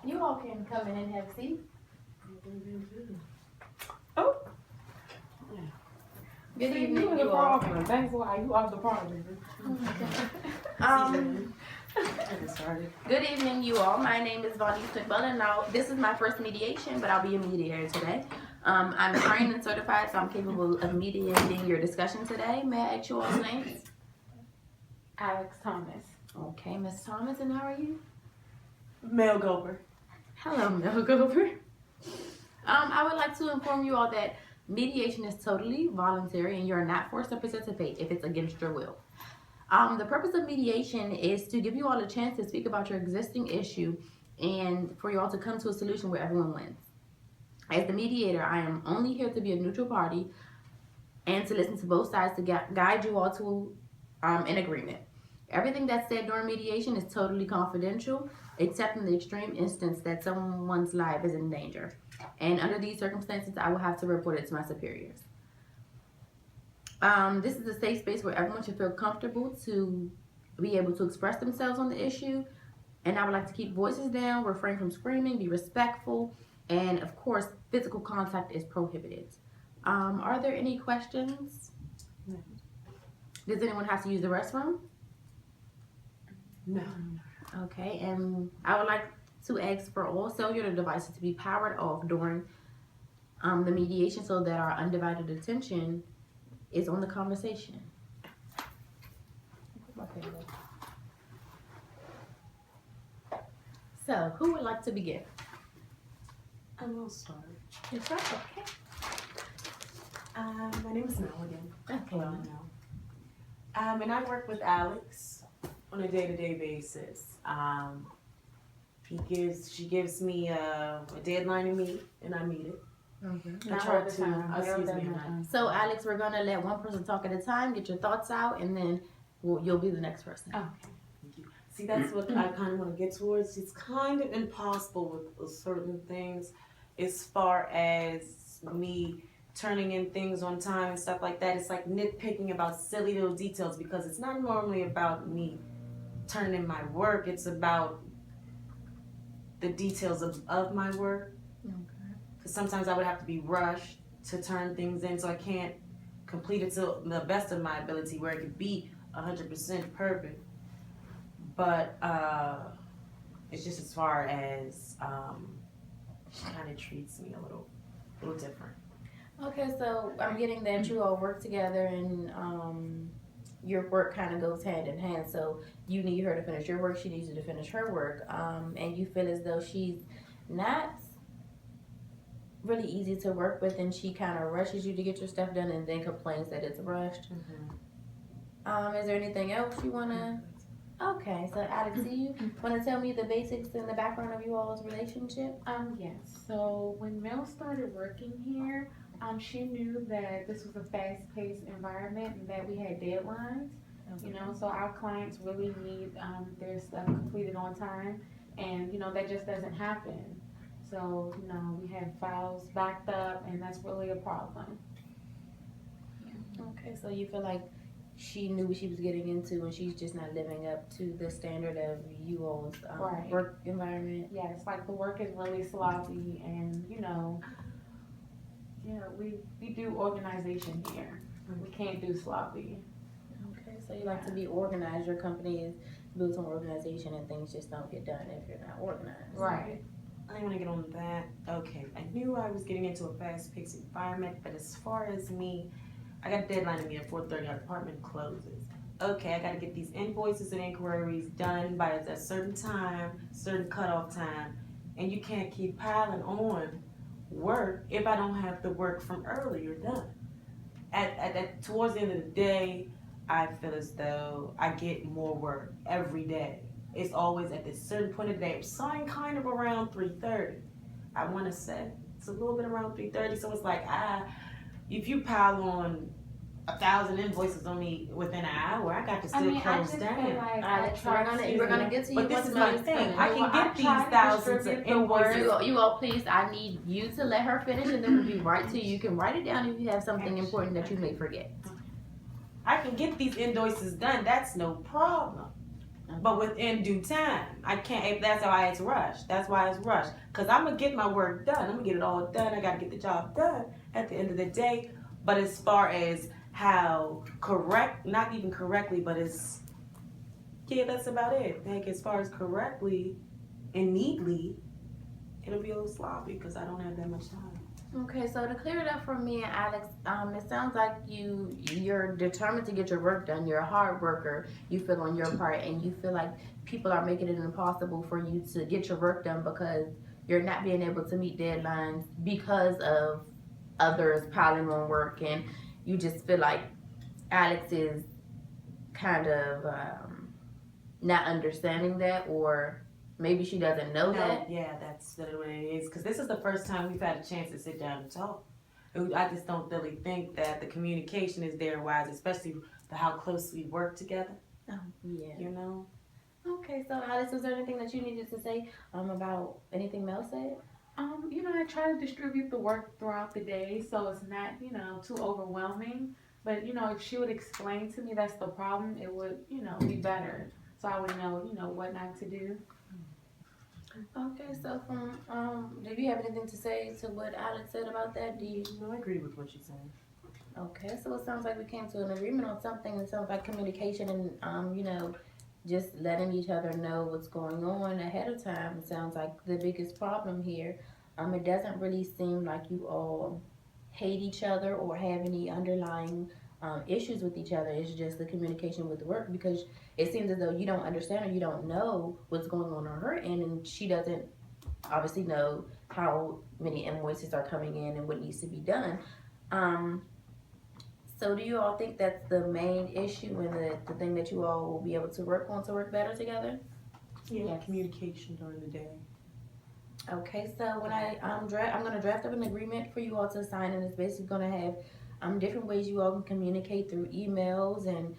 You all can come in and have a seat. Oh. Good See, evening, you the you all. problem. That's why you are the problem. Good evening, you all. My name is Vonyce Mediation. Now, this is my first mediation, but I'll be a mediator today. I'm trained and certified, so I'm capable of mediating your discussion today. May I ask you all's names? Alex Thomas. Okay, Miss Thomas, and how are you? Mel Gober. Hello, Mel Gober. I would like to inform you all that mediation is totally voluntary and you're not forced to participate if it's against your will. The purpose of mediation is to give you all a chance to speak about your existing issue and for you all to come to a solution where everyone wins. As the mediator, I am only here to be a neutral party and to listen to both sides to guide you all to an agreement. Everything that's said during mediation is totally confidential, except in the extreme instance that someone's life is in danger. And under these circumstances, I will have to report it to my superiors. This is a safe space where everyone should feel comfortable to be able to express themselves on the issue. And I would like to keep voices down, refrain from screaming, be respectful, and of course, physical contact is prohibited. Are there any questions? No. Does anyone have to use the restroom? No. Okay, and I would like to ask for all cellular devices to be powered off during the mediation so that our undivided attention is on the conversation. So, who would like to begin? I will start. Yes, sir. Okay. My name is Mel again. Okay. Hello, Mel. And I work with Alex on a day-to-day basis. She gives me a deadline to meet, and I meet it. Mm-hmm. I try to. Excuse me. So, Alex, we're gonna let one person talk at a time. Get your thoughts out, and then you'll be the next person. Okay. Thank you. See, that's what I kind of want to get towards. It's kind of impossible with certain things, as far as me turning in things on time and stuff like that. It's like nitpicking about silly little details because it's not normally about me turning in my work. It's about the details of my work. Okay. Because sometimes I would have to be rushed to turn things in, so I can't complete it to the best of my ability where it could be 100% perfect. But it's just as far as she kind of treats me a little different. Okay, so I'm getting that you all work together and your work kind of goes hand in hand. So you need her to finish your work, she needs you to finish her work, and you feel as though she's not really easy to work with and she kind of rushes you to get your stuff done and then complains that it's rushed. Mm-hmm. Is there anything else you want to? Okay, so Alex, do you want to tell me the basics and the background of you all's relationship? Yes. So when Mel started working here, she knew that this was a fast-paced environment and that we had deadlines. Okay. You know, so our clients really need their stuff completed on time, and you know that just doesn't happen. So you know we have files backed up, and that's really a problem. Okay, so you feel like she knew what she was getting into and she's just not living up to the standard of you all's Right. work environment. Yeah, it's like the work is really sloppy, and you know, we do organization here. We can't do sloppy. Okay, so you like to be organized. Your company is built on organization and things just don't get done if you're not organized. Right. I want to get on that. Okay, I knew I was getting into a fast-paced environment, but as far as me, I got a deadline to meet at 4:30. Our department closes. Okay, I got to get these invoices and inquiries done by a certain time, certain cutoff time, and you can't keep piling on work if I don't have the work from earlier done. Towards the end of the day, I feel as though I get more work every day. It's always at this certain point of the day. I'm starting kind of around 3:30. I want to say it's a little bit around 3:30, so it's like if you pile on 1,000 invoices on me within an hour, I got to still close down. Alex, we're gonna get to you. But this is my thing. Finished. I can get these thousands of invoices. You all, please, I need you to let her finish and then we'll be right to you. You can write it down if you have something important that you may forget. I can get these invoices done. That's no problem. but within due time. I can't, that's why it's rushed. That's why it's rushed. Because I'm going to get my work done. I'm going to get it all done. I got to get the job done at the end of the day. But as far as how correct, not even correctly, but it's, yeah, that's about it. Like, as far as correctly and neatly, it'll be a little sloppy because I don't have that much time. Okay, so to clear it up for me and Alex, it sounds like you're determined to get your work done. You're a hard worker. You feel on your part, and you feel like people are making it impossible for you to get your work done because you're not being able to meet deadlines because of others piling on work, and you just feel like Alex is kind of not understanding that, or maybe she doesn't know that. Yeah, that's what it is. Because this is the first time we've had a chance to sit down and talk. I just don't really think that the communication is there wise, especially how close we work together. Oh, yeah. You know? Okay, so Alex, was there anything that you needed to say about anything Mel said? I try to distribute the work throughout the day so it's not, too overwhelming. But, if she would explain to me that's the problem, it would, be better. So I would know, what not to do. Okay, so do you have anything to say to what Alex said about that? No, I agree with what you said. Okay, so it sounds like we came to an agreement on something. It sounds like communication and, just letting each other know what's going on ahead of time. It sounds like the biggest problem here. It doesn't really seem like you all hate each other or have any underlying issues with each other. It's just the communication with the work, because it seems as though you don't understand or you don't know what's going on her end, and she doesn't obviously know how many invoices are coming in and what needs to be done. So do you all think that's the main issue and the thing that you all will be able to work on to work better together? Yeah, communication during the day. Okay, so when I'm gonna draft up an agreement for you all to sign, and it's basically gonna have different ways you all can communicate through emails and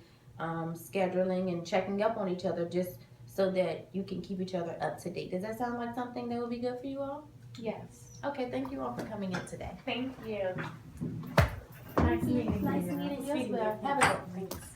scheduling and checking up on each other, just so that you can keep each other up to date. Does that sound like something that would be good for you all? Yes. Okay, thank you all for coming in today. Thank you. Nice meeting you as well. Have a good one. Thanks.